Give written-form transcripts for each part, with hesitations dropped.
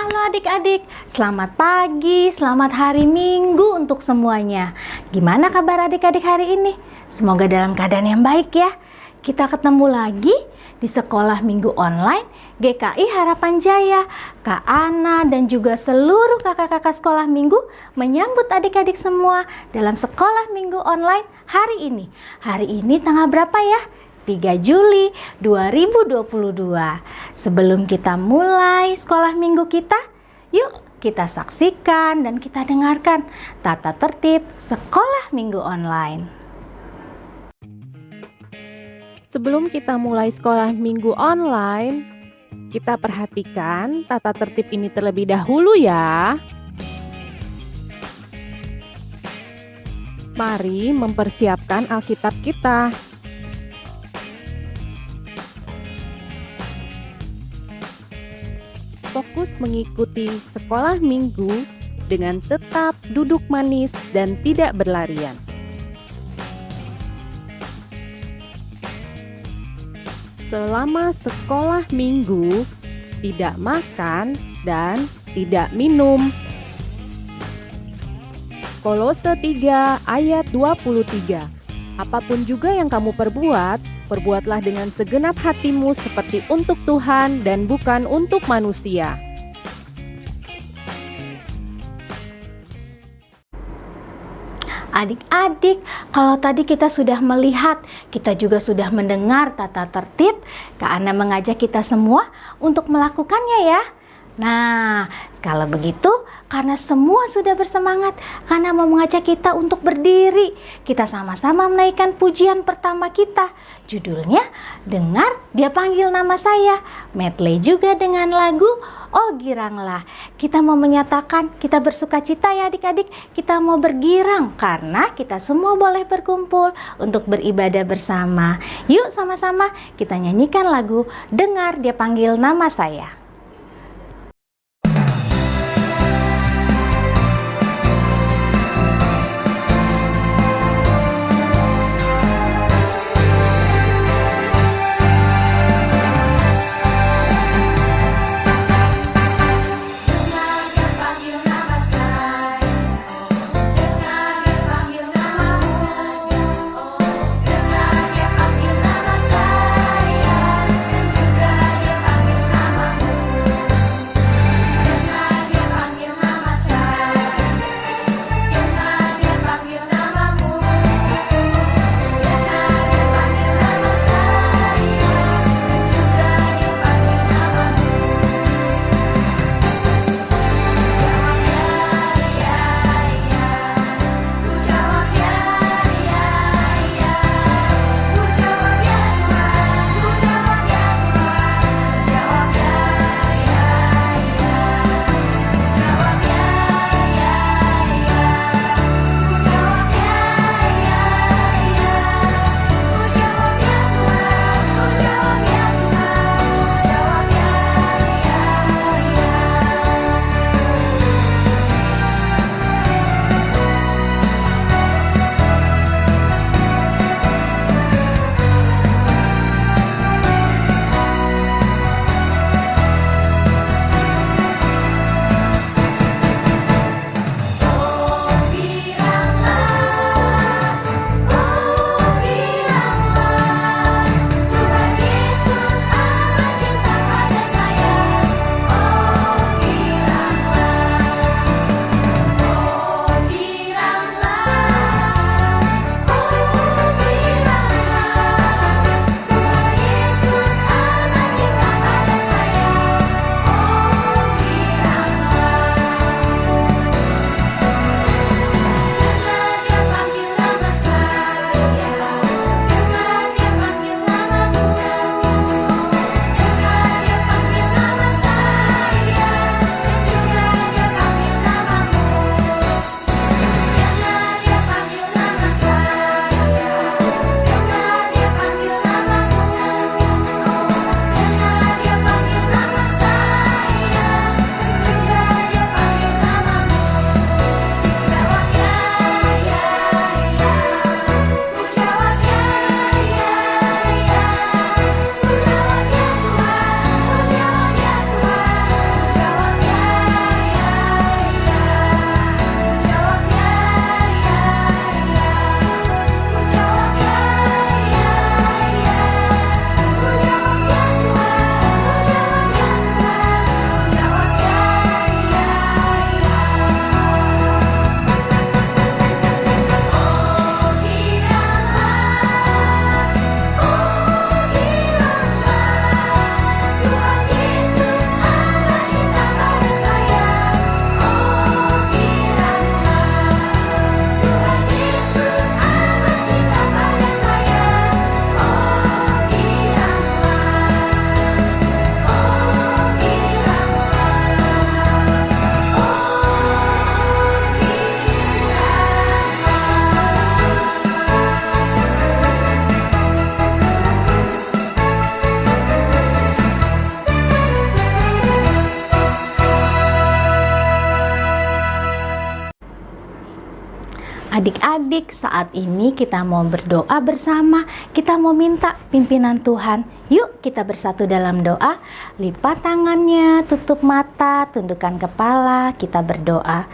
Halo adik-adik, selamat pagi, selamat hari Minggu untuk semuanya. Gimana kabar adik-adik hari ini? Semoga dalam keadaan yang baik ya. Kita ketemu lagi di sekolah minggu online GKI Harapan Jaya. Kak Ana dan juga seluruh kakak-kakak sekolah minggu menyambut adik-adik semua dalam sekolah minggu online hari ini. Hari ini tanggal berapa ya? 3 Juli 2022. Sebelum kita mulai sekolah minggu kita, yuk kita saksikan dan kita dengarkan tata tertib sekolah minggu online. Sebelum kita mulai sekolah minggu online, kita perhatikan tata tertib ini terlebih dahulu ya. Mari mempersiapkan Alkitab kita. Fokus mengikuti sekolah minggu dengan tetap duduk manis dan tidak berlarian. Selama sekolah minggu, tidak makan dan tidak minum. Kolose 3 ayat 23. Apapun juga yang kamu perbuat, perbuatlah dengan segenap hatimu seperti untuk Tuhan dan bukan untuk manusia. Adik-adik, kalau tadi kita sudah melihat, kita juga sudah mendengar tata tertib, Kak Ana mengajak kita semua untuk melakukannya ya. Nah, kalau begitu, karena semua sudah bersemangat, karena mau mengajak kita untuk berdiri, kita sama-sama menaikkan pujian pertama kita. Judulnya, Dengar Dia Panggil Nama Saya. Medley juga dengan lagu Oh Giranglah. Kita mau menyatakan kita bersuka cita ya adik-adik. Kita mau bergirang karena kita semua boleh berkumpul untuk beribadah bersama. Yuk sama-sama kita nyanyikan lagu Dengar Dia Panggil Nama Saya. Adik-adik, saat ini kita mau berdoa bersama. Kita mau minta pimpinan Tuhan. Yuk kita bersatu dalam doa. Lipat tangannya, tutup mata, tundukkan kepala, kita berdoa.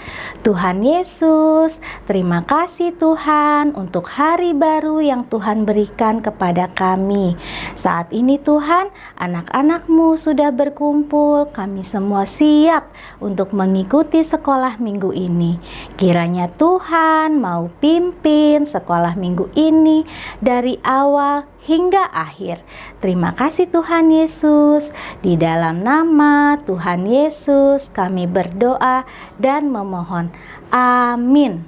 Tuhan Yesus, terima kasih Tuhan untuk hari baru yang Tuhan berikan kepada kami. Saat ini Tuhan, anak-anak-Mu sudah berkumpul. Kami semua siap untuk mengikuti sekolah minggu ini. Kiranya Tuhan mau pimpin sekolah minggu ini dari awal hingga akhir. Terima kasih Tuhan Yesus. Di dalam nama Tuhan Yesus kami berdoa dan memohon. Amin.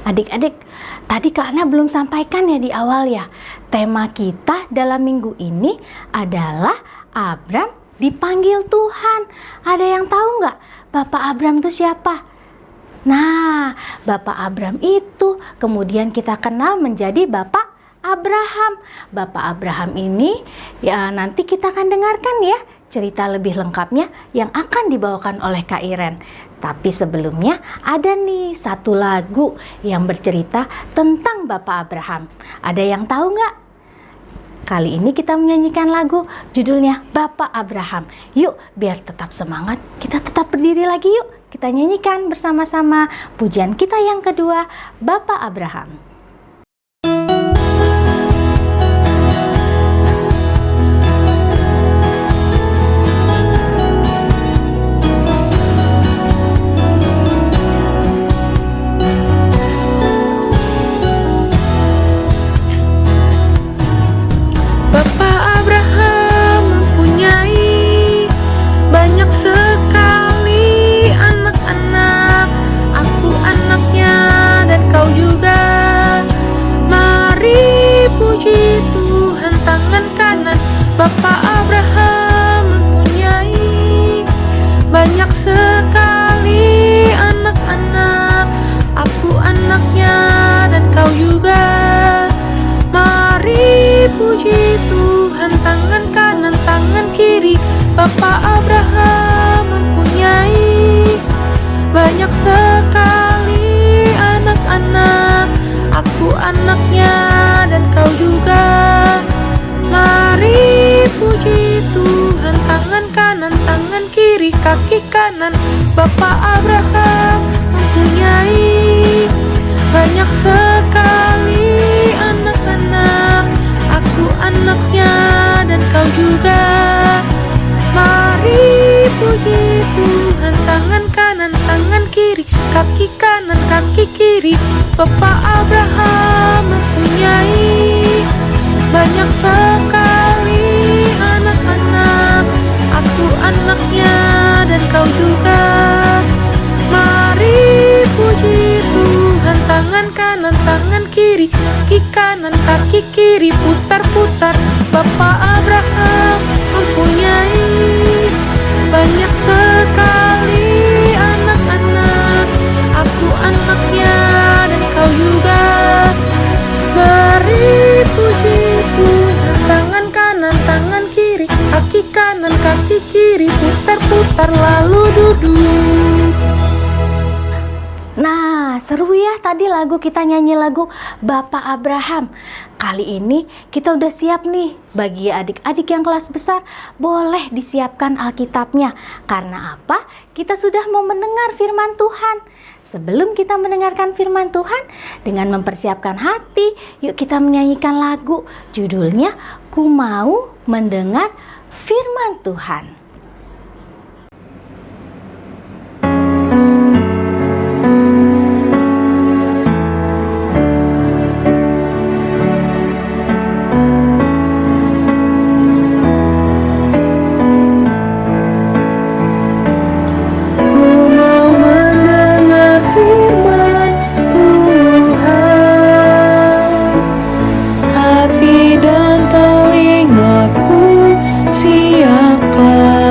Adik-adik, tadi Kak Ana belum sampaikan ya di awal ya. Tema kita dalam minggu ini adalah Abram dipanggil Tuhan. Ada yang tahu nggak Bapak Abram itu siapa? Nah, Bapak Abram itu kemudian kita kenal menjadi Bapak Abraham. Bapak Abraham ini ya nanti kita akan dengarkan ya cerita lebih lengkapnya yang akan dibawakan oleh Kak Iren. Tapi sebelumnya ada nih satu lagu yang bercerita tentang Bapak Abraham. Ada yang tahu nggak? Kali ini kita menyanyikan lagu judulnya Bapak Abraham. Yuk biar tetap semangat, kita tetap berdiri lagi yuk. Kita nyanyikan bersama-sama pujian kita yang kedua, Bapak Abraham. Bapak Abraham mempunyai banyak sekali anak-anak. Aku anaknya dan kau juga. Mari puji Tuhan tangan kanan. Bapak Abraham mempunyai banyak sekali anak-anak. Aku anaknya dan kau juga. Mari puji Tuhan tangan kanan, tangan kiri. Bapak Abraham mempunyai banyak sekali anak-anak. Aku anaknya dan kau juga. Mari puji Tuhan tangan kanan, tangan kiri, kaki kanan. Bapak Abraham mempunyai banyak sekali anak-anak. Aku anaknya dan kau juga. Mari puji Tuhan tangan kanan, tangan kiri, kaki kanan, kaki kiri. Bapak Abraham mempunyai banyak sekali anak-anak. Aku anaknya dan kau juga. Mari puji Tuhan tangan kanan, tangan kiri, kaki kanan, kaki kiri, putar-putar. Bapak Abraham mempunyai banyak sekali anak-anak. Aku anaknya dan kau juga. Mari puji Tuhan tangan kanan, tangan kiri, kaki kanan, kaki kiri, putar-putar lalu duduk. Nah, seru ya tadi lagu kita nyanyi lagu Bapak Abraham. Kali ini kita udah siap nih. Bagi adik-adik yang kelas besar, boleh disiapkan Alkitabnya. Karena apa? Kita sudah mau mendengar firman Tuhan. Sebelum kita mendengarkan firman Tuhan, dengan mempersiapkan hati, yuk kita menyanyikan lagu. Judulnya, Ku Mau Mendengar Firman Tuhan. Hati dan telingaku siapkan.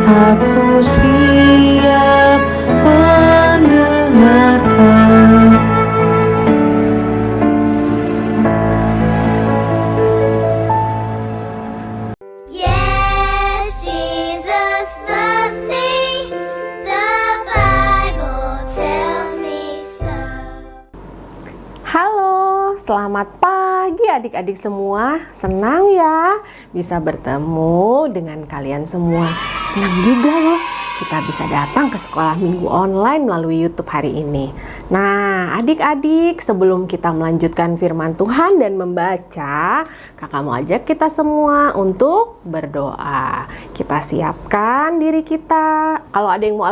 Aku siap mendengarkan. Yes, Jesus loves me. The Bible tells me so. Halo, selamat pagi adik-adik semua. Senang ya bisa bertemu dengan kalian semua. Senang juga loh kita bisa datang ke sekolah minggu online melalui YouTube hari ini. Nah, adik-adik, sebelum kita melanjutkan firman Tuhan dan membaca, kakak mau ajak kita semua untuk berdoa. Kita siapkan diri kita. Kalau ada yang mau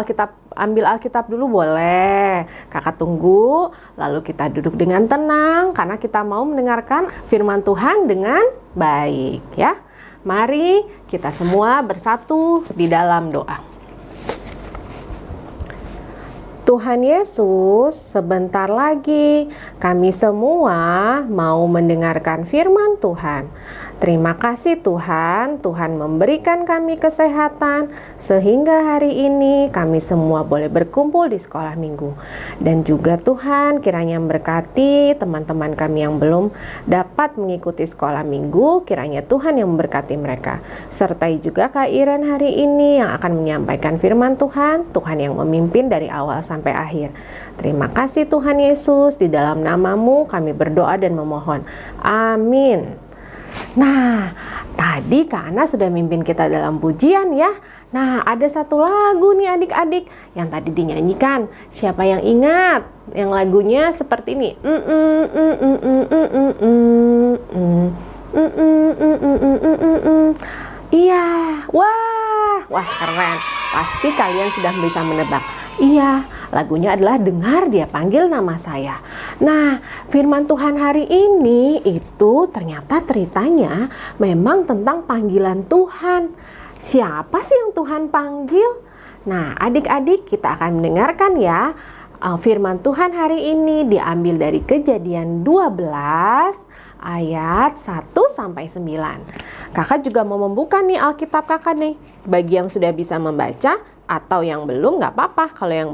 ambil Alkitab dulu boleh. Kakak tunggu, lalu kita duduk dengan tenang karena kita mau mendengarkan firman Tuhan dengan baik ya. Mari kita semua bersatu di dalam doa. Tuhan Yesus, sebentar lagi kami semua mau mendengarkan firman Tuhan. Terima kasih Tuhan, Tuhan memberikan kami kesehatan sehingga hari ini kami semua boleh berkumpul di sekolah minggu. Dan juga Tuhan kiranya memberkati teman-teman kami yang belum dapat mengikuti sekolah minggu, kiranya Tuhan yang memberkati mereka. Sertai juga Kak Iren hari ini yang akan menyampaikan firman Tuhan, Tuhan yang memimpin dari awal sampai akhir. Terima kasih Tuhan Yesus, di dalam nama-Mu kami berdoa dan memohon. Amin. Nah, tadi Kak Ana sudah mimpin kita dalam pujian ya. Nah, ada satu lagu nih adik-adik yang tadi dinyanyikan. Siapa yang ingat? Yang lagunya seperti ini. Iya, wah keren. Pasti kalian sudah bisa menebak. Iya, lagunya adalah Dengar Dia Panggil Nama Saya. Nah, firman Tuhan hari ini itu ternyata ceritanya memang tentang panggilan Tuhan. Siapa sih yang Tuhan panggil? Nah, adik-adik kita akan mendengarkan ya. Firman Tuhan hari ini diambil dari Kejadian 12 ayat 1-9. Kakak juga mau membuka nih Alkitab kakak nih. Bagi yang sudah bisa membaca atau yang belum nggak apa-apa. Kalau yang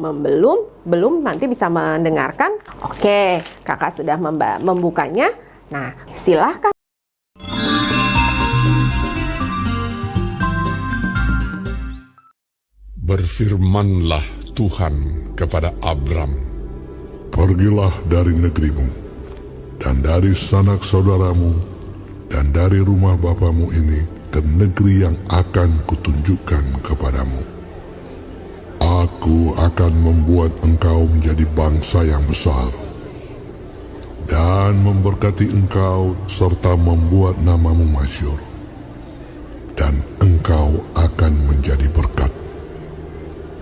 belum nanti bisa mendengarkan. Oke, kakak sudah membukanya. Nah, silahkan. Berfirmanlah Tuhan kepada Abram, Pergilah dari negerimu, dan dari sanak saudaramu, dan dari rumah bapamu ini ke negeri yang akan kutunjukkan kepadamu. Aku akan membuat engkau menjadi bangsa yang besar, dan memberkati engkau serta membuat namamu masyhur, dan engkau akan menjadi berkat.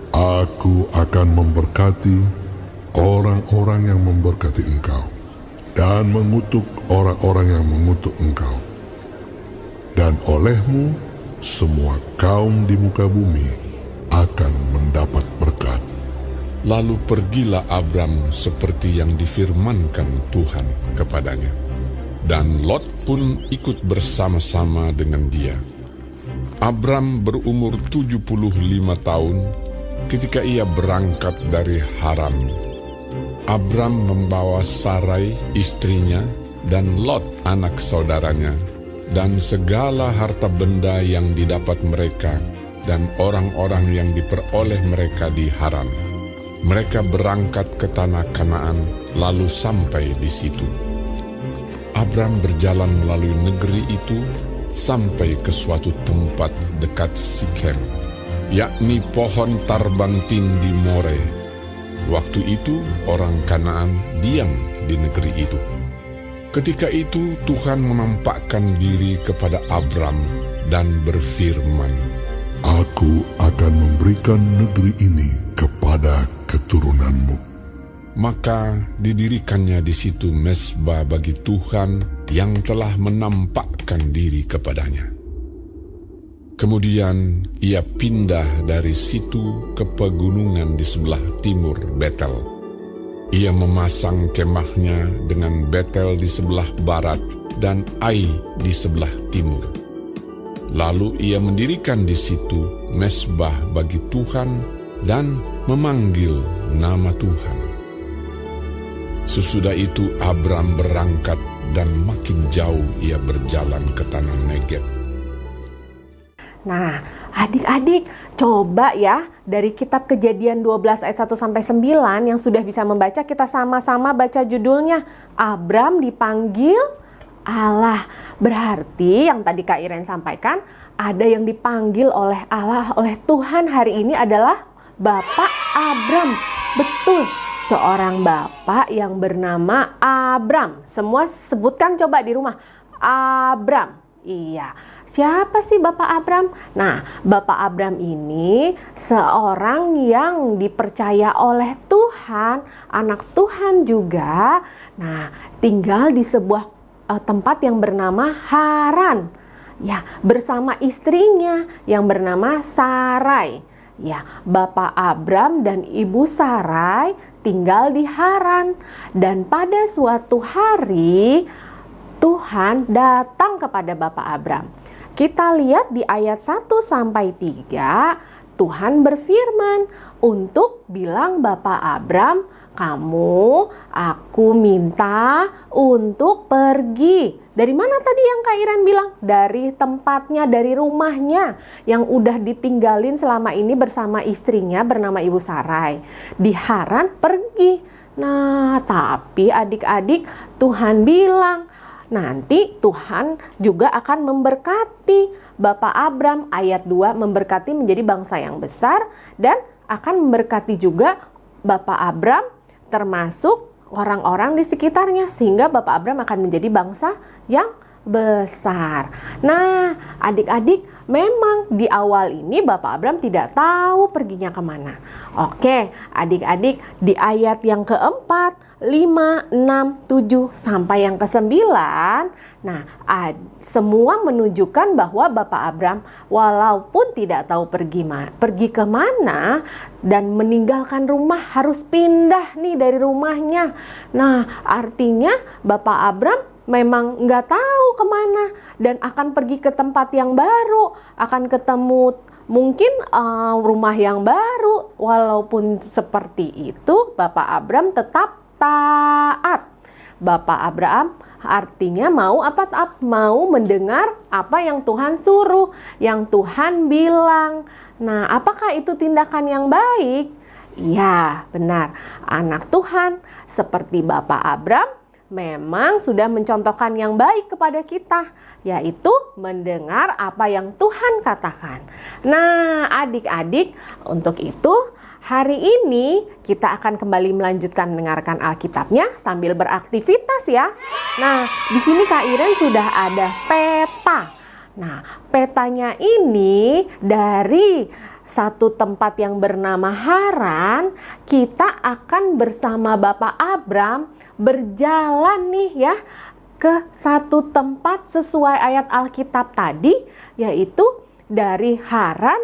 Aku akan memberkati orang-orang yang memberkati engkau, dan mengutuk orang-orang yang mengutuk engkau. Dan olehmu, semua kaum di muka bumi akan mendapat berkat. lalu pergilah Abram seperti yang difirmankan Tuhan kepadanya. Dan Lot pun ikut bersama-sama dengan dia. Abram berumur 75 tahun ketika ia berangkat dari Haran. Abram membawa Sarai istrinya dan Lot anak saudaranya dan segala harta benda yang didapat mereka dan orang-orang yang diperoleh mereka di Haran. Mereka berangkat ke tanah Kanaan lalu sampai di situ. Abram berjalan melalui negeri itu sampai ke suatu tempat dekat Sikem, yakni pohon tarbantin di More. Waktu itu orang Kanaan diam di negeri itu. Ketika itu Tuhan menampakkan diri kepada Abram dan berfirman, Aku akan memberikan negeri ini kepada keturunanmu. Maka didirikannya di situ mezbah bagi Tuhan yang telah menampakkan diri kepadanya. Kemudian ia pindah dari situ ke pegunungan di sebelah timur Betel. Ia memasang kemahnya dengan Betel di sebelah barat dan Ai di sebelah timur. Lalu ia mendirikan di situ mezbah bagi Tuhan dan memanggil nama Tuhan. Sesudah itu Abram berangkat dan makin jauh ia berjalan ke tanah Negeb. Nah, adik-adik, coba ya dari kitab Kejadian 12 ayat 1 sampai 9 yang sudah bisa membaca, kita sama-sama baca judulnya. Abram dipanggil Allah. Berarti yang tadi Kak Iren sampaikan, ada yang dipanggil oleh Allah, oleh Tuhan hari ini adalah Bapak Abram. Betul, seorang bapak yang bernama Abram. Semua sebutkan coba di rumah, Abram. Iya, siapa sih Bapak Abram? Nah, Bapak Abram ini seorang yang dipercaya oleh Tuhan, anak Tuhan juga. Nah, tinggal di sebuah tempat yang bernama Haran. Ya, bersama istrinya yang bernama Sarai. Ya, Bapak Abram dan Ibu Sarai tinggal di Haran. Dan pada suatu hari Tuhan datang kepada Bapak Abram. Kita lihat di ayat 1 sampai 3, Tuhan berfirman untuk bilang Bapak Abram, aku minta untuk pergi. Dari mana tadi yang Kak Iren bilang? Dari tempatnya, dari rumahnya yang udah ditinggalin selama ini bersama istrinya bernama Ibu Sarai. Di Haran pergi. Nah, tapi adik-adik, Tuhan bilang, nanti Tuhan juga akan memberkati Bapak Abram. Ayat 2, memberkati menjadi bangsa yang besar dan akan memberkati juga Bapak Abram termasuk orang-orang di sekitarnya, sehingga Bapak Abram akan menjadi bangsa yang besar. Nah, adik-adik, memang di awal ini Bapak Abram tidak tahu perginya kemana. Oke, adik-adik, di ayat yang keempat, 5, 6, 7, sampai yang ke-9, nah, semua menunjukkan bahwa Bapak Abram walaupun tidak tahu pergi kemana dan meninggalkan rumah, harus pindah nih dari rumahnya. Nah, artinya Bapak Abram memang nggak tahu kemana dan akan pergi ke tempat yang baru, akan ketemu mungkin rumah yang baru. Walaupun seperti itu, Bapak Abram tetap taat. Bapak Abram artinya mau apa? Mau mendengar apa yang Tuhan suruh, yang Tuhan bilang. Nah, apakah itu tindakan yang baik? Ya, benar. Anak Tuhan seperti Bapak Abram memang sudah mencontohkan yang baik kepada kita, yaitu mendengar apa yang Tuhan katakan. Nah, adik-adik, untuk itu hari ini kita akan kembali melanjutkan mendengarkan Alkitabnya sambil beraktivitas ya. Nah, di sini Kak Iren sudah ada peta. Nah, petanya ini dari satu tempat yang bernama Haran, kita akan bersama Bapak Abram berjalan nih ya ke satu tempat sesuai ayat Alkitab tadi, yaitu dari Haran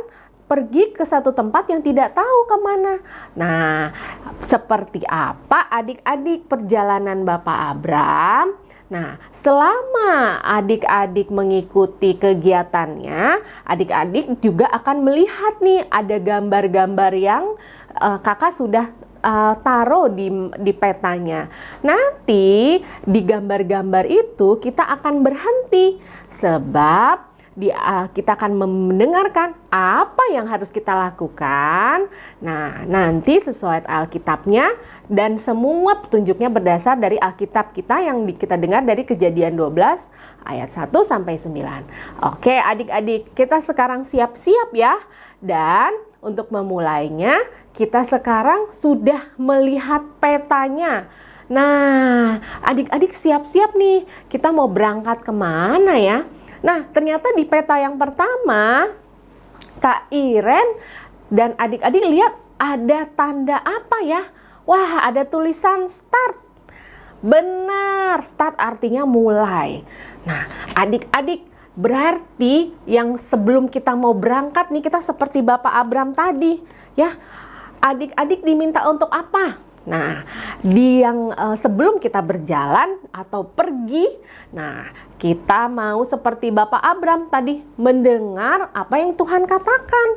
pergi ke satu tempat yang tidak tahu kemana. Nah, seperti apa adik-adik perjalanan Bapak Abram? Nah, selama adik-adik mengikuti kegiatannya, adik-adik juga akan melihat nih ada gambar-gambar yang kakak sudah taruh di petanya. Nanti di gambar-gambar itu kita akan berhenti sebab kita akan mendengarkan apa yang harus kita lakukan. Nah, nanti sesuai Alkitabnya dan semua petunjuknya berdasar dari Alkitab kita yang kita dengar dari Kejadian 12 ayat 1 sampai 9. Oke, adik-adik, kita sekarang siap-siap ya. Dan untuk memulainya, kita sekarang sudah melihat petanya. Nah, adik-adik siap-siap nih. Kita mau berangkat kemana ya? Nah, ternyata di peta yang pertama, Kak Iren dan adik-adik lihat ada tanda apa ya? Wah, ada tulisan start. Benar, start artinya mulai. Nah, adik-adik, berarti yang sebelum kita mau berangkat nih, kita seperti Bapak Abram tadi. Ya, adik-adik diminta untuk apa? Nah, sebelum kita berjalan atau pergi, nah kita mau seperti Bapak Abram tadi mendengar apa yang Tuhan katakan.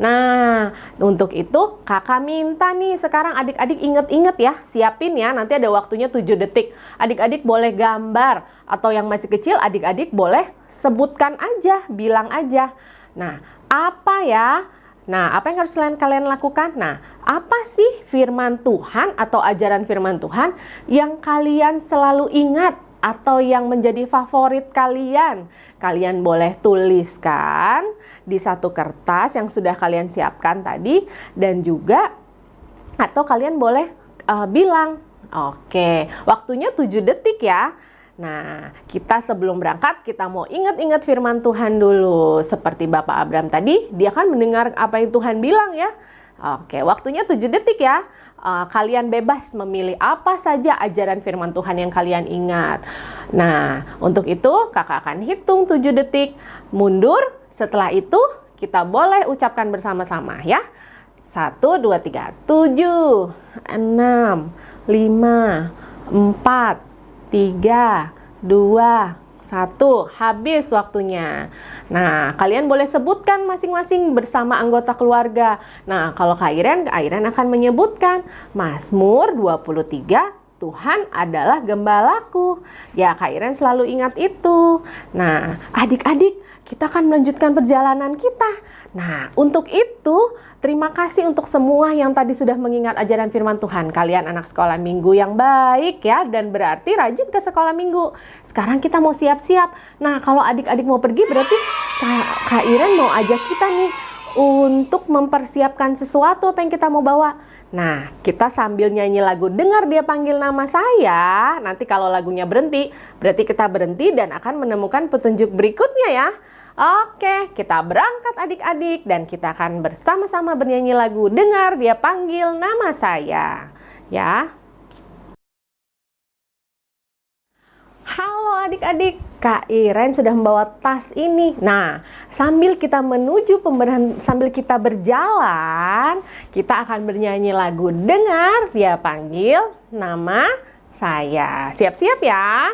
Nah, untuk itu kakak minta nih sekarang adik-adik inget-inget ya, siapin ya, nanti ada waktunya 7 detik. Adik-adik boleh gambar atau yang masih kecil adik-adik boleh sebutkan aja, bilang aja. Nah, apa ya? Nah, apa yang harus kalian lakukan? Nah, apa sih firman Tuhan atau ajaran firman Tuhan yang kalian selalu ingat atau yang menjadi favorit kalian? Kalian boleh tuliskan di satu kertas yang sudah kalian siapkan tadi, dan juga atau kalian boleh bilang. Oke, waktunya 7 detik ya. Nah, kita sebelum berangkat, kita mau ingat-ingat firman Tuhan dulu. Seperti Bapak Abram tadi, dia kan mendengar apa yang Tuhan bilang ya. Oke, waktunya 7 detik ya. Kalian bebas memilih apa saja ajaran firman Tuhan yang kalian ingat. Nah, untuk itu kakak akan hitung 7 detik. Mundur, setelah itu kita boleh ucapkan bersama-sama ya. 1, 2, 3, 7, 6, 5, 4, 3, 2, 1, habis waktunya. Nah, kalian boleh sebutkan masing-masing bersama anggota keluarga. Nah, kalau Kak Iren akan menyebutkan Mazmur 23, Tuhan adalah gembalaku. Ya, Kak Iren selalu ingat itu. Nah, adik-adik, kita akan melanjutkan perjalanan kita. Nah, untuk itu, terima kasih untuk semua yang tadi sudah mengingat ajaran firman Tuhan. Kalian anak sekolah minggu yang baik ya, dan berarti rajin ke sekolah minggu. Sekarang kita mau siap-siap. Nah, kalau adik-adik mau pergi berarti Kak Iren mau ajak kita nih untuk mempersiapkan sesuatu apa yang kita mau bawa. Nah, kita sambil nyanyi lagu Dengar Dia Panggil Nama Saya. Nanti kalau lagunya berhenti, berarti kita berhenti dan akan menemukan petunjuk berikutnya ya. Oke, kita berangkat adik-adik dan kita akan bersama-sama bernyanyi lagu Dengar Dia Panggil Nama Saya. Ya. Halo adik-adik, Kak Iren sudah membawa tas ini. Nah, sambil kita berjalan, kita akan bernyanyi lagu Dengar Dia Panggil Nama Saya. Siap-siap ya.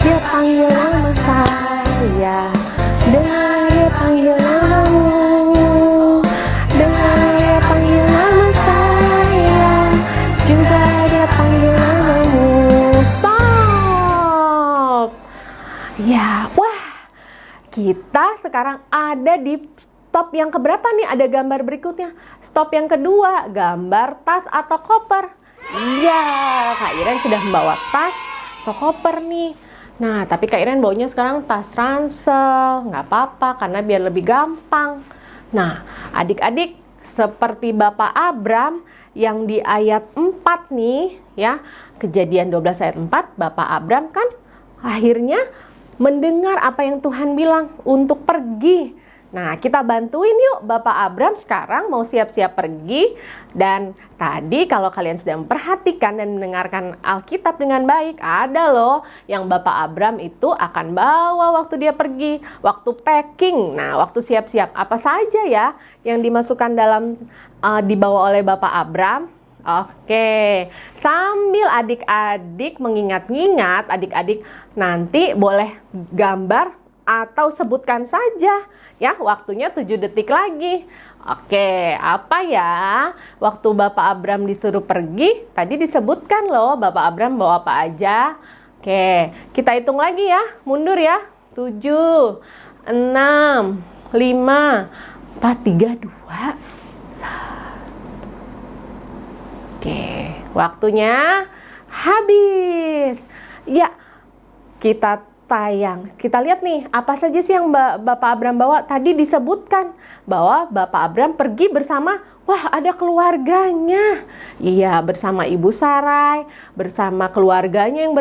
Dia panggil nama saya, dengar dia panggil namamu, dengar dia panggil nama saya, juga dia panggil namamu. Stop. Ya, wah, kita sekarang ada di stop yang keberapa nih? Ada gambar berikutnya. Stop yang kedua, gambar tas atau koper. Iya, Kak Iren sudah membawa tas atau koper nih. Nah, tapi Kak Iren baunya sekarang tas ransel, nggak apa-apa karena biar lebih gampang. Nah, adik-adik seperti Bapak Abram yang di ayat 4 nih ya, Kejadian 12 ayat 4, Bapak Abram kan akhirnya mendengar apa yang Tuhan bilang untuk pergi. Nah, kita bantuin yuk Bapak Abram sekarang mau siap-siap pergi. Dan tadi kalau kalian sedang memperhatikan dan mendengarkan Alkitab dengan baik, ada loh yang Bapak Abram itu akan bawa waktu dia pergi, waktu packing. Nah, waktu siap-siap apa saja ya yang dimasukkan dalam dibawa oleh Bapak Abram. Oke, sambil adik-adik mengingat-ingat, adik-adik nanti boleh gambar atau sebutkan saja ya, waktunya 7 detik lagi. Oke, apa ya waktu Bapak Abram disuruh pergi? Tadi disebutkan loh Bapak Abram bawa apa aja. Oke, kita hitung lagi ya, mundur ya. 7, 6, 5, 4, 3, 2, 1. Oke, waktunya habis. Ya, kita lihat nih, apa saja sih yang Bapak Abram bawa? Tadi disebutkan bahwa Bapak Abram pergi bersama, wah ada keluarganya. Iya, bersama Ibu Sarai, bersama keluarganya yang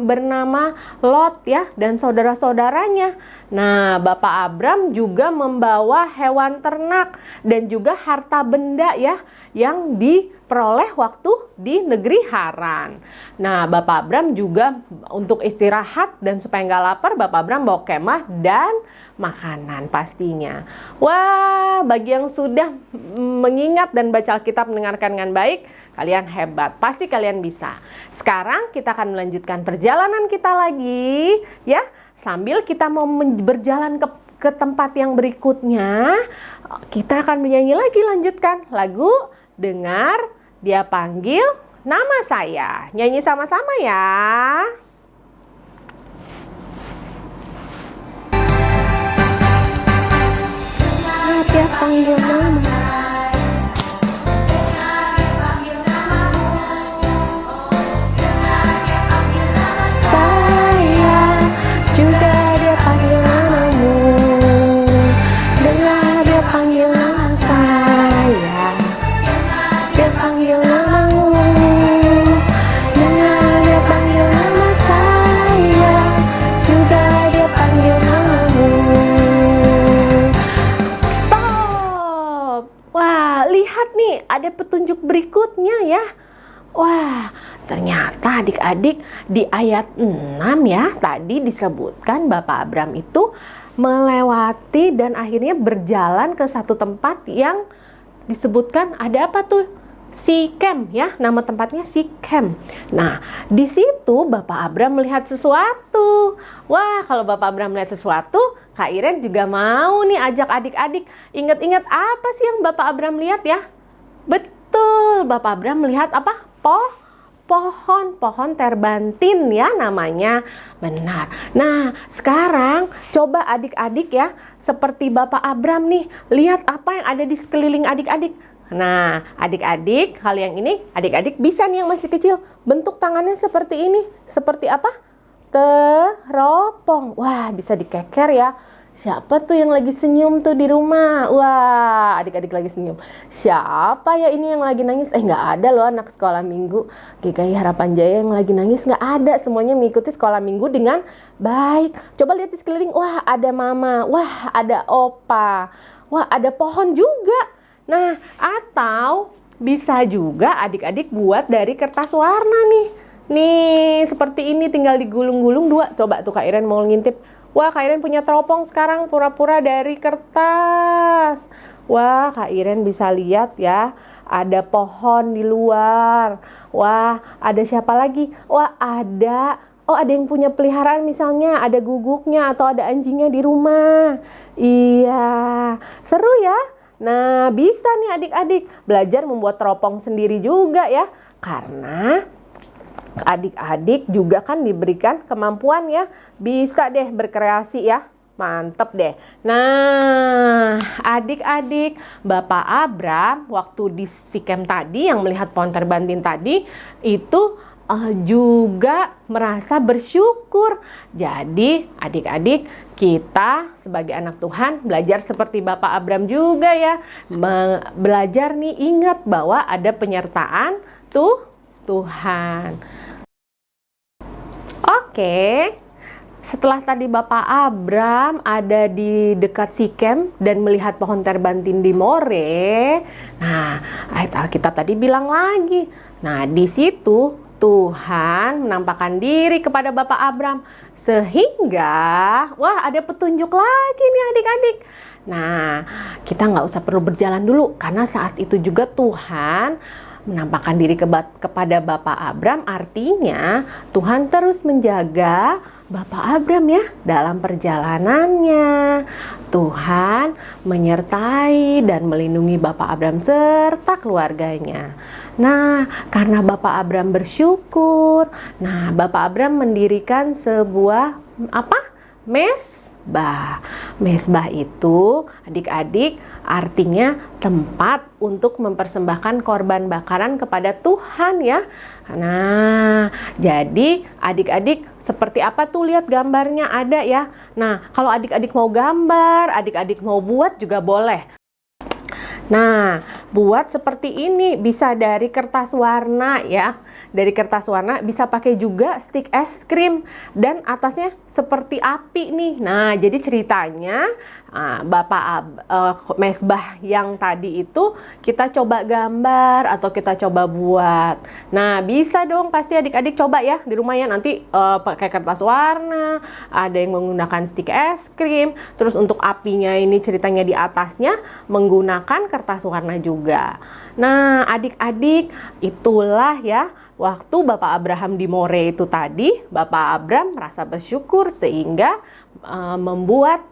bernama Lot ya, dan saudara-saudaranya. Nah, Bapak Abram juga membawa hewan ternak dan juga harta benda ya, yang diperoleh waktu di negeri Haran. Nah, Bapak Abram juga untuk istirahat dan supaya nggak kita lapar, Bapak Abraham bawa kemah dan makanan pastinya. Wah, bagi yang sudah mengingat dan baca Alkitab mendengarkan dengan baik, kalian hebat. Pasti kalian bisa. Sekarang kita akan melanjutkan perjalanan kita lagi, ya. Sambil kita mau berjalan ke tempat yang berikutnya, kita akan menyanyi lagi, lanjutkan lagu Dengar Dia Panggil Nama Saya. Nyanyi sama-sama ya. Dia panggil nama Saya juga dia panggil namamu. Dengar dia panggil nama saya. Dia panggil namamu. Dengar dia panggil nama saya. Juga dia panggil namamu. Stop. Wah, lihat nih, ada petunjuk berikutnya ya. Wah, ternyata adik-adik di ayat 6 ya, tadi disebutkan Bapak Abraham itu melewati dan akhirnya berjalan ke satu tempat yang disebutkan ada apa tuh? Sikem ya, nama tempatnya Sikem. Nah, di situ Bapak Abraham melihat sesuatu. Wah, kalau Bapak Abraham melihat sesuatu, Kak Iren juga mau nih ajak adik-adik ingat-ingat apa sih yang Bapak Abraham lihat ya? Betul, Bapak Abraham melihat apa? Pohon terbantin ya namanya. Benar. Nah, sekarang coba adik-adik ya, seperti Bapak Abraham nih, lihat apa yang ada di sekeliling adik-adik. Nah, adik-adik, hal yang ini adik-adik bisa nih yang masih kecil, bentuk tangannya seperti ini. Seperti apa? Teropong. Wah, bisa dikeker ya. Siapa tuh yang lagi senyum tuh di rumah? Wah, adik-adik lagi senyum. Siapa ya ini yang lagi nangis? Nggak ada loh anak sekolah minggu GKI Harapan Jaya yang lagi nangis. Nggak ada, semuanya mengikuti sekolah minggu dengan baik. Coba lihat di sekeliling. Wah, ada mama. Wah, ada opa. Wah, ada pohon juga. Nah, atau bisa juga adik-adik buat dari kertas warna nih. Nih, seperti ini tinggal digulung-gulung dua. Coba tuh Kak Iren mau ngintip. Wah, Kak Iren punya teropong sekarang pura-pura dari kertas. Wah, Kak Iren bisa lihat ya, ada pohon di luar. Wah, ada siapa lagi? Wah, ada yang punya peliharaan misalnya, ada guguknya atau ada anjingnya di rumah. Iya, seru ya. Nah, bisa nih adik-adik belajar membuat teropong sendiri juga ya. Karena adik-adik juga kan diberikan kemampuan ya, bisa deh berkreasi ya, mantep deh. Nah, adik-adik, Bapak Abraham waktu di Sikem tadi yang melihat pohon terbantin tadi itu juga merasa bersyukur. Jadi adik-adik, kita sebagai anak Tuhan belajar seperti Bapak Abraham juga ya, belajar nih ingat bahwa ada penyertaan Tuhan. Oke, setelah tadi Bapak Abraham ada di dekat Sikem dan melihat pohon terbantin di More. Nah, ayat Alkitab tadi bilang lagi. Nah, di situ Tuhan menampakkan diri kepada Bapak Abraham sehingga, wah, ada petunjuk lagi nih adik-adik. Nah, kita nggak usah perlu berjalan dulu karena saat itu juga Tuhan menampakkan diri kepada Bapak Abraham, artinya Tuhan terus menjaga Bapak Abraham ya dalam perjalanannya. Tuhan menyertai dan melindungi Bapak Abraham serta keluarganya. Nah, karena Bapak Abraham bersyukur, nah Bapak Abraham mendirikan sebuah mesbah. Mesbah itu adik-adik artinya tempat untuk mempersembahkan korban bakaran kepada Tuhan ya. Nah, jadi adik-adik seperti apa tuh, lihat gambarnya ada ya. Nah, kalau adik-adik mau gambar, adik-adik mau buat juga boleh. Nah, buat seperti ini bisa dari kertas warna ya. Dari kertas warna bisa pakai juga stik es krim dan atasnya seperti api nih. Nah, jadi ceritanya Nah, mesbah yang tadi itu kita coba gambar atau kita coba buat. Nah, bisa dong pasti adik-adik coba ya di rumah ya, nanti pakai kertas warna, ada yang menggunakan stik es krim, terus untuk apinya ini ceritanya di atasnya menggunakan kertas warna juga. Nah, adik-adik, itulah ya waktu Bapak Abraham di More itu tadi, Bapak Abraham merasa bersyukur sehingga membuat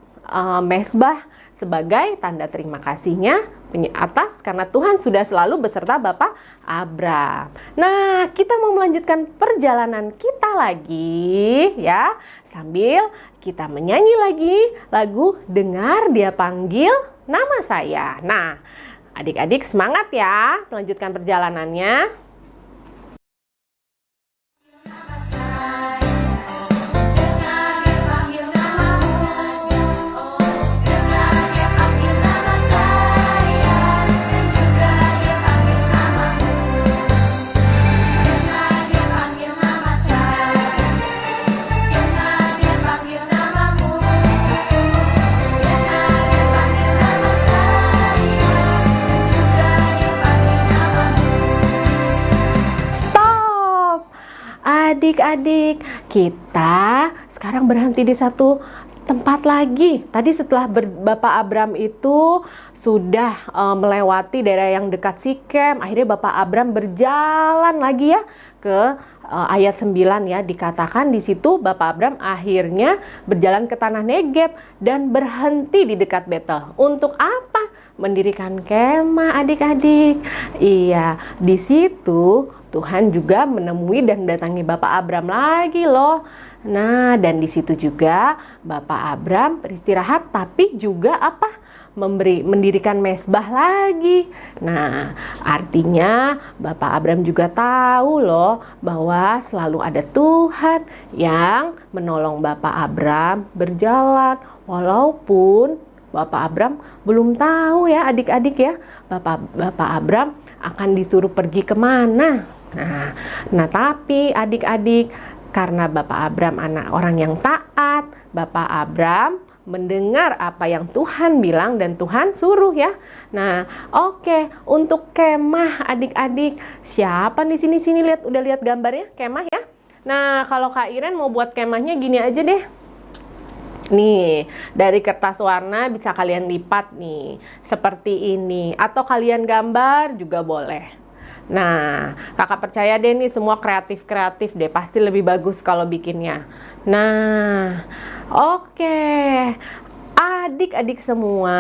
mesbah sebagai tanda terima kasihnya atas karena Tuhan sudah selalu beserta Bapak Abraham. Nah, kita mau melanjutkan perjalanan kita lagi ya, sambil kita menyanyi lagi lagu Dengar Dia Panggil Nama Saya. Nah, adik-adik semangat ya melanjutkan perjalanannya. Adik-adik, kita sekarang berhenti di satu tempat lagi. Tadi setelah Bapak Abraham itu sudah melewati daerah yang dekat Sikem, akhirnya Bapak Abraham berjalan lagi ya ke ayat 9 ya, dikatakan di situ Bapak Abraham akhirnya berjalan ke tanah Negeb dan berhenti di dekat Betel. Untuk apa? Mendirikan kemah adik-adik. Iya, di situ Tuhan juga menemui dan datangi Bapak Abraham lagi loh. Nah, dan di situ juga Bapak Abraham beristirahat, tapi juga apa? Mendirikan mesbah lagi. Nah, artinya Bapak Abraham juga tahu loh bahwa selalu ada Tuhan yang menolong Bapak Abraham berjalan, walaupun Bapak Abraham belum tahu ya adik-adik ya, Bapak Abraham akan disuruh pergi kemana. Nah, tapi adik-adik, karena Bapak Abraham orang yang taat, Bapak Abraham mendengar apa yang Tuhan bilang dan Tuhan suruh ya. Nah, oke, untuk kemah adik-adik, siapa di sini udah lihat gambarnya kemah ya? Nah, kalau Kak Iren mau buat kemahnya gini aja deh. Nih, dari kertas warna bisa kalian lipat nih, seperti ini. Atau kalian gambar juga boleh. Nah, kakak percaya deh nih semua kreatif deh, pasti lebih bagus kalau bikinnya. Nah, oke. Adik-adik semua.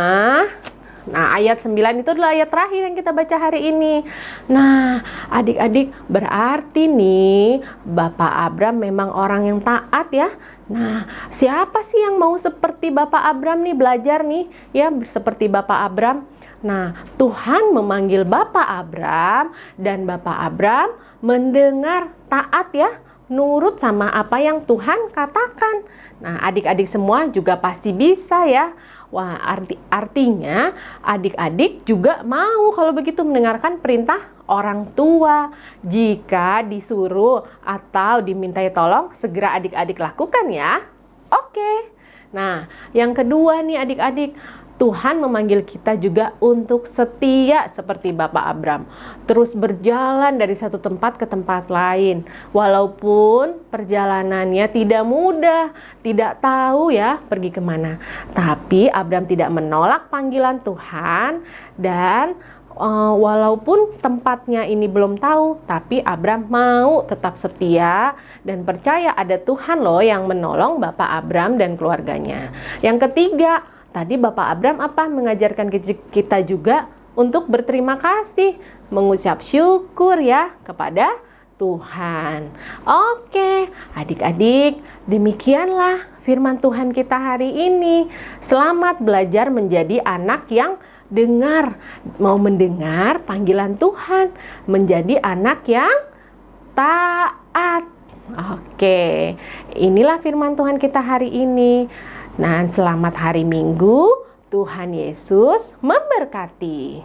Nah, ayat 9 itu adalah ayat terakhir yang kita baca hari ini. Nah, adik-adik, berarti nih Bapak Abraham memang orang yang taat ya. Nah, siapa sih yang mau seperti Bapak Abraham nih, belajar nih ya seperti Bapak Abraham? Nah, Tuhan memanggil Bapak Abraham dan Bapak Abraham mendengar taat ya, nurut sama apa yang Tuhan katakan. Nah, adik-adik semua juga pasti bisa ya. Wah, artinya adik-adik juga mau kalau begitu mendengarkan perintah orang tua. Jika disuruh atau dimintai tolong, segera adik-adik lakukan ya. Oke. Nah, yang kedua nih adik-adik, Tuhan memanggil kita juga untuk setia seperti Bapak Abraham. Terus berjalan dari satu tempat ke tempat lain. Walaupun perjalanannya tidak mudah, tidak tahu ya pergi kemana. Tapi Abraham tidak menolak panggilan Tuhan dan walaupun tempatnya ini belum tahu, tapi Abraham mau tetap setia dan percaya ada Tuhan loh yang menolong Bapak Abraham dan keluarganya. Yang ketiga, tadi Bapak Abraham mengajarkan kita juga untuk berterima kasih, mengucap syukur ya kepada Tuhan. Oke, adik-adik, demikianlah firman Tuhan kita hari ini. Selamat belajar menjadi anak yang mau mendengar panggilan Tuhan, menjadi anak yang taat. Oke, inilah firman Tuhan kita hari ini. Nah, selamat hari Minggu. Tuhan Yesus memberkati.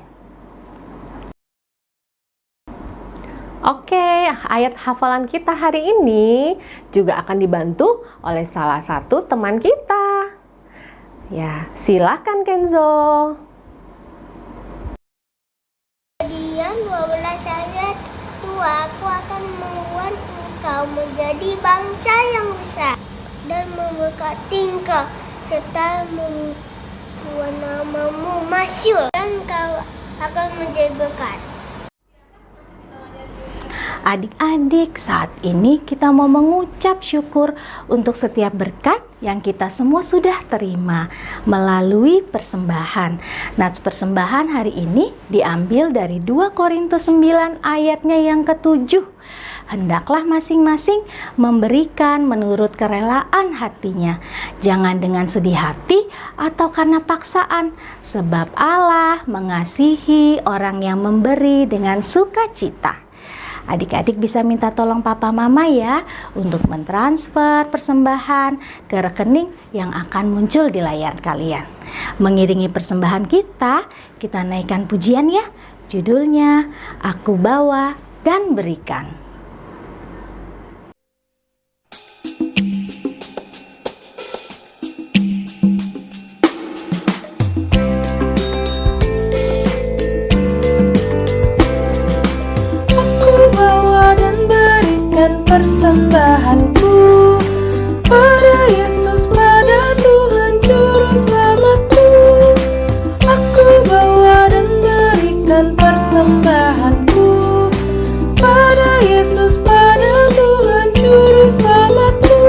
Oke, ayat hafalan kita hari ini juga akan dibantu oleh salah satu teman kita. Ya, silakan Kenzo. Kejadian 12 ayat 2, aku akan membuat engkau menjadi bangsa yang besar dan memberkati engkau serta membuat namamu masyhur dan engkau akan menjadi berkat. Adik-adik, saat ini kita mau mengucap syukur untuk setiap berkat yang kita semua sudah terima melalui persembahan. Nats persembahan hari ini diambil dari 2 Korintus 9 ayatnya yang ke-7. Hendaklah masing-masing memberikan menurut kerelaan hatinya, jangan dengan sedih hati atau karena paksaan, sebab Allah mengasihi orang yang memberi dengan sukacita. Adik-adik bisa minta tolong papa mama ya untuk mentransfer persembahan ke rekening yang akan muncul di layar kalian. Mengiringi persembahan kita naikkan pujian ya. Judulnya Aku Bawa dan Berikan. Persembahanku pada Yesus, pada Tuhan Juru Selamatku. Aku bawa dan berikan persembahanku pada Yesus, pada Tuhan Juru Selamatku.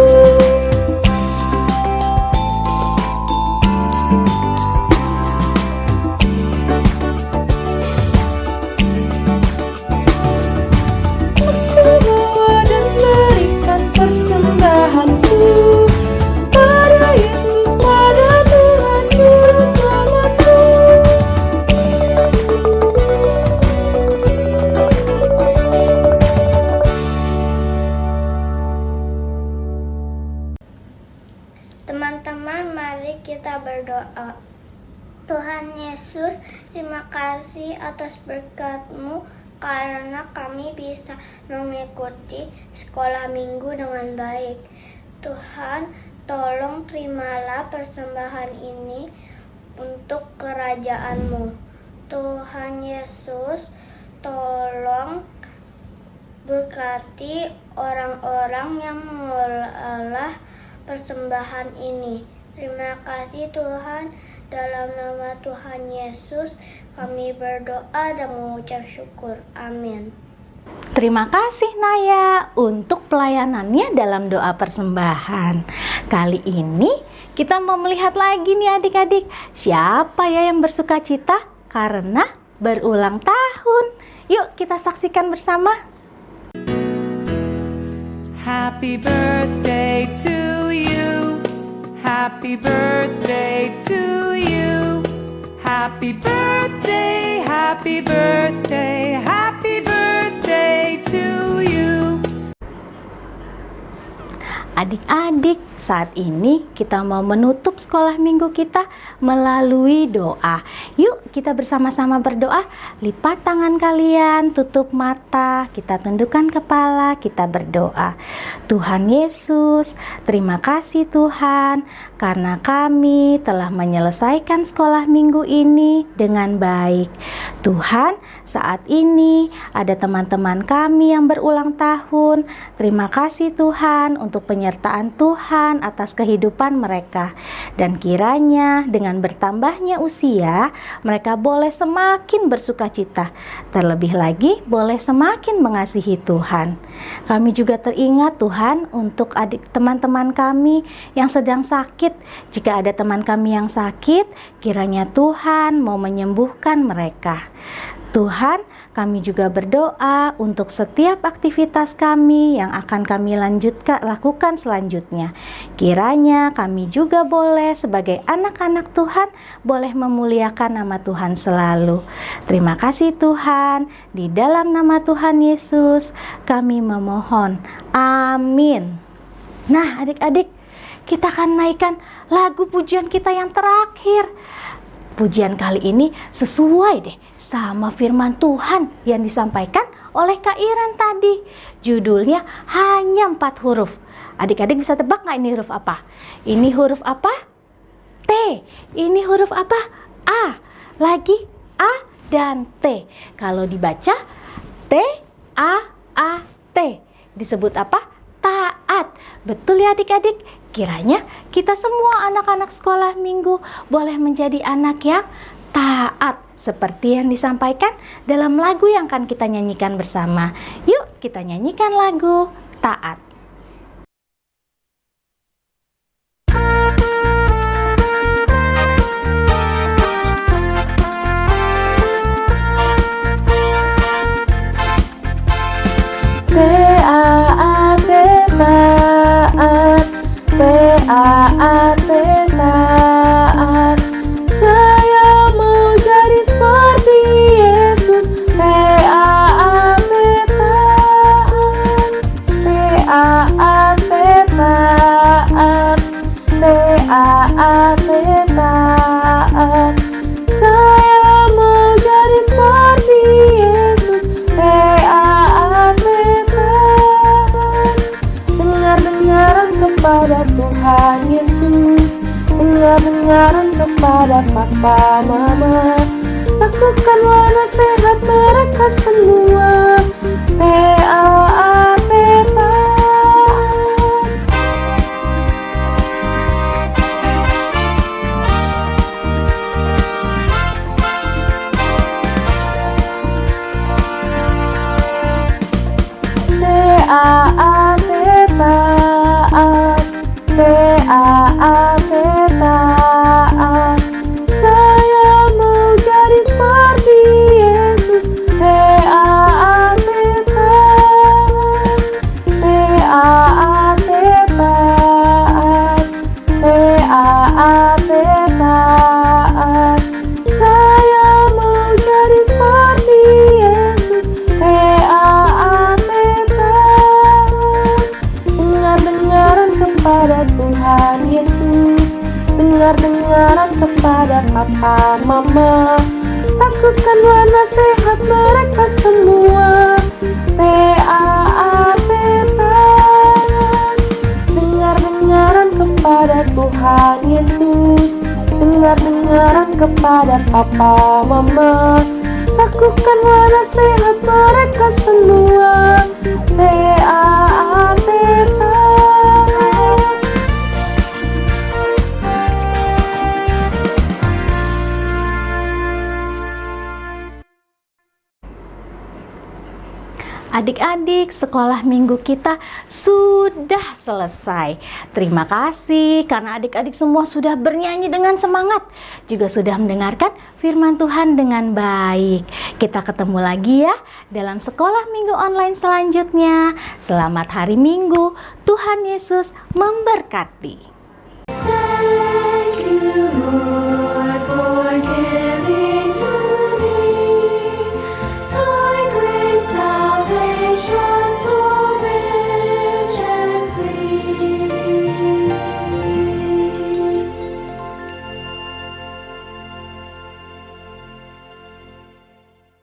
Teman-teman, mari kita berdoa. Tuhan Yesus, terima kasih atas berkat-Mu karena kami bisa mengikuti sekolah minggu dengan baik. Tuhan, tolong terimalah persembahan ini untuk kerajaan-Mu. Tuhan Yesus, tolong berkati orang-orang yang mengelola persembahan ini. Terima kasih Tuhan, dalam nama Tuhan Yesus kami berdoa dan mengucap syukur. Amin. Terima kasih Naya untuk pelayanannya dalam doa persembahan. Kali ini kita mau melihat lagi nih adik-adik, siapa ya yang bersuka cita karena berulang tahun. Yuk kita saksikan bersama. Happy birthday to you. Happy birthday to you. Happy birthday, happy birthday, happy birthday to you. Adik-adik, saat ini kita mau menutup sekolah minggu kita melalui doa. Yuk kita bersama-sama berdoa. Lipat tangan kalian, tutup mata, kita tundukkan kepala, kita berdoa. Tuhan Yesus, terima kasih Tuhan karena kami telah menyelesaikan sekolah minggu ini dengan baik. Tuhan, saat ini ada teman-teman kami yang berulang tahun. Terima kasih Tuhan untuk penyertaan Tuhan atas kehidupan mereka. Dan kiranya dengan bertambahnya usia, mereka boleh semakin bersuka cita. Terlebih lagi, boleh semakin mengasihi Tuhan. Kami juga teringat Tuhan untuk adik teman-teman kami yang sedang sakit. Jika ada teman kami yang sakit, kiranya Tuhan mau menyembuhkan mereka. Tuhan, kami juga berdoa untuk setiap aktivitas kami yang akan kami lakukan selanjutnya. Kiranya kami juga boleh sebagai anak-anak Tuhan boleh memuliakan nama Tuhan selalu. Terima kasih Tuhan, di dalam nama Tuhan Yesus kami memohon. Amin. Nah adik-adik, kita akan naikkan lagu pujian kita yang terakhir. Pujian kali ini sesuai deh sama firman Tuhan yang disampaikan oleh Kak Iren tadi. Judulnya hanya 4 huruf. Adik-adik bisa tebak nggak ini huruf apa? Ini huruf apa? T. Ini huruf apa? A. Lagi A dan T. Kalau dibaca T-A-A-T. Disebut apa? Taat. Betul ya adik-adik? Kiranya kita semua anak-anak sekolah minggu boleh menjadi anak yang taat. Seperti yang disampaikan dalam lagu yang akan kita nyanyikan bersama. Yuk kita nyanyikan lagu Taat. Taat, taat, taat, taat. Saya mau jadi seperti Yesus. Taat, taat, taat, taat, taat, taat. Saya mau jadi seperti Yesus. Taat, dengar-dengaran kepada Tuhan Yesus, dengar-dengaran kepada Papa Mama, lakukanlah nasihat mereka semua. Taat, taat. Taat, taat, taat, taat. Saya mau jadi seperti Yesus. Taat, taat, taat, taat, taat, taat. Saya mau jadi seperti Yesus. Taat, taat. Dengar-dengaran kepada Tuhan Yesus, dengar-dengaran kepada Papa Mama, lakukanlah nasihat mereka semua. Taat, taat. Dengar-dengaran kepada Tuhan Yesus, dengar-dengaran kepada Papa Mama, lakukanlah nasihat mereka semua. Taat, taat. Adik-adik, sekolah minggu kita sudah selesai. Terima kasih karena adik-adik semua sudah bernyanyi dengan semangat, juga sudah mendengarkan firman Tuhan dengan baik. Kita ketemu lagi ya dalam sekolah minggu online selanjutnya. Selamat hari Minggu, Tuhan Yesus memberkati.